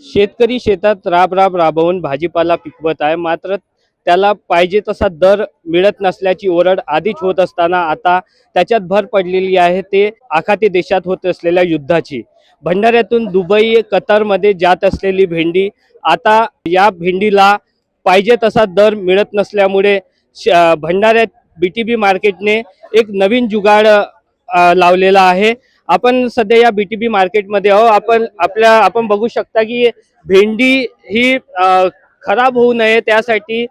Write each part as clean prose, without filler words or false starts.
शेतकरी शेतात राबवून भाजीपाला पिकवत आहे, मात्र त्याला पाहिजे तसा दर मिळत नसल्याची ओरड आधीच होत असताना आता त्याच्यात भर पडलेली आहे ते आखाती देशात होत असलेल्या युद्धाची। भंडाऱ्यातून दुबई कतारमध्ये जात असलेली भेंडी आता या भेंडीला पाहिजे तसा दर मिळत नसल्यामुळे भंडाऱ्यात बीटीबी मार्केटने एक नवीन जुगाड लावलेला आहे। आपण सध्या या बीटीबी मार्केटमध्ये आहो। आपण बघू शकता की भेंडी ही खराब होऊ नये त्यासाठी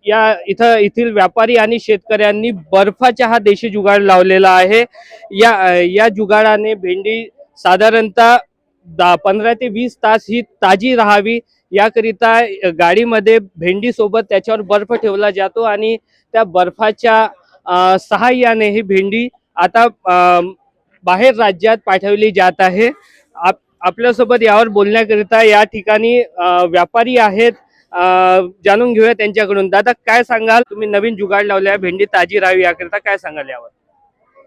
येथील व्यापारी आणि शेतकऱ्यांनी बर्फाचा हा देशी जुगाड लावलेला आहे। या जुगाडाने भेंडी साधारणतः 15 ते 20 तास ही ताजी राहावी याकरिता गाडीमध्ये भेंडी सोबत त्याच्यावर बर्फ ठेवला जातो आणि त्या बर्फाच्या सहाय्याने ही भेंडी आता बाहेर राज्यात पाठवली जात आहे। आपल्यासोबत यावर बोलण्याकरिता या ठिकाणी व्यापारी आहेत, जाणून घेऊया त्यांच्याकडून। दादा, काय सांगाल, तुम्ही नवीन जुगाड लावले आहे भेंडी ताजी राहावी याकरिता, काय सांगाल यावर?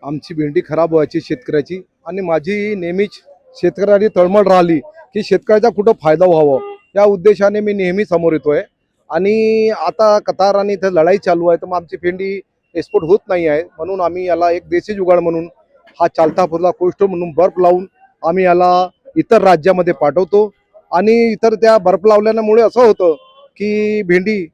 आमची भेंडी खराब व्हायची शेतकऱ्याची, आणि माझी नेहमीच शेतकऱ्याची तळमळ राहिली की शेतकऱ्याचा कुठं फायदा व्हावा या उद्देशाने मी नेहमी समोर येतोय। आणि आता कतार आणि इथे लढाई चालू आहे, तर मग आमची भेंडी एक्सपोर्ट होत नाही आहे, म्हणून आम्ही याला एक देशी जुगाड म्हणून हा चालता फिरता कोष्ट म्हणून बर्फ लावून आम्ही याला इतर राज्यामध्ये पाठवतो। आणि इतर त्या बर्फ लावल्यामुळे असं होतं की भेंडी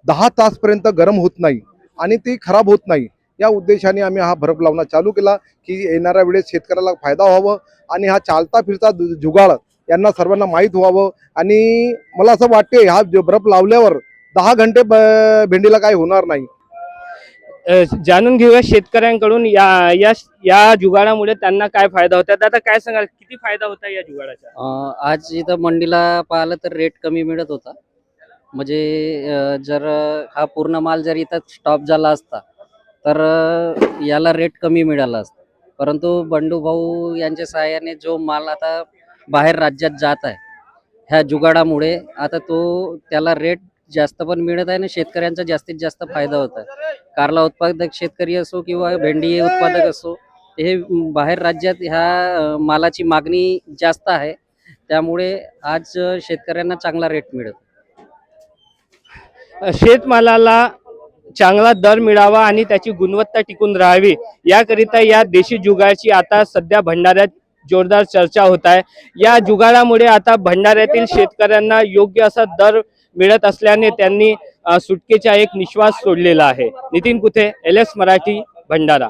10 तासपर्यंत गरम होत नाही आणि ती खराब होत नाही। या उद्देशाने आम्ही हा बर्फ लावणं चालू केला की येणाऱ्या वेळेस शेतकऱ्याला फायदा व्हावं आणि हा चालता फिरता जुगाड यांना सर्वांना माहीत व्हावं। आणि मला असं वाटते हा बर्फ लावल्यावर 10 घंटे भेंडीला काही होणार नाही। जाणून घेऊया शेतकऱ्यांकडून या जुगाडामुळे त्यांना काय फायदा होता। दादा, काय सांगाल, किती फायदा होता या जुगाडाचा? आज इथं मंडीला पाहिलं तर रेट कमी मिळत होता, म्हणजे जर हा पूर्ण माल जर इथं स्टॉप झाला असता तर याला रेट कमी मिळाला असता, परंतु बंडू भाऊ यांच्या सहाय्याने जो माल आता बाहेर राज्यात जात आहे ह्या जुगाडामुळे आता त्याला रेट जास्त पण मिळत आहे आणि शेतकऱ्यांचा जास्तीत जास्त फायदा होत आहे। कारला उत्पादक शेतकरी असो किंवा भेंडी उत्पादक असो, हे बाहेर राज्यात ह्या मालाची मागणी जास्त आहे, त्यामुळे आज शेतकऱ्यांना चांगला रेट मिळत। शेतमालाला चांगला दर मिळावा आणि त्याची गुणवत्ता टिकून राहावी याकरिता या देशी जुगाडाची आता सध्या भंडाऱ्यात जोरदार चर्चा होत आहे। या जुगाडामुळे आता भंडाऱ्यातील शेतकऱ्यांना योग्य असा दर मिळत असल्याने त्यांनी सुटकेचा एक निश्वास सोडलेला आहे। नितीन कुथे, LS मराठी, भंडारा।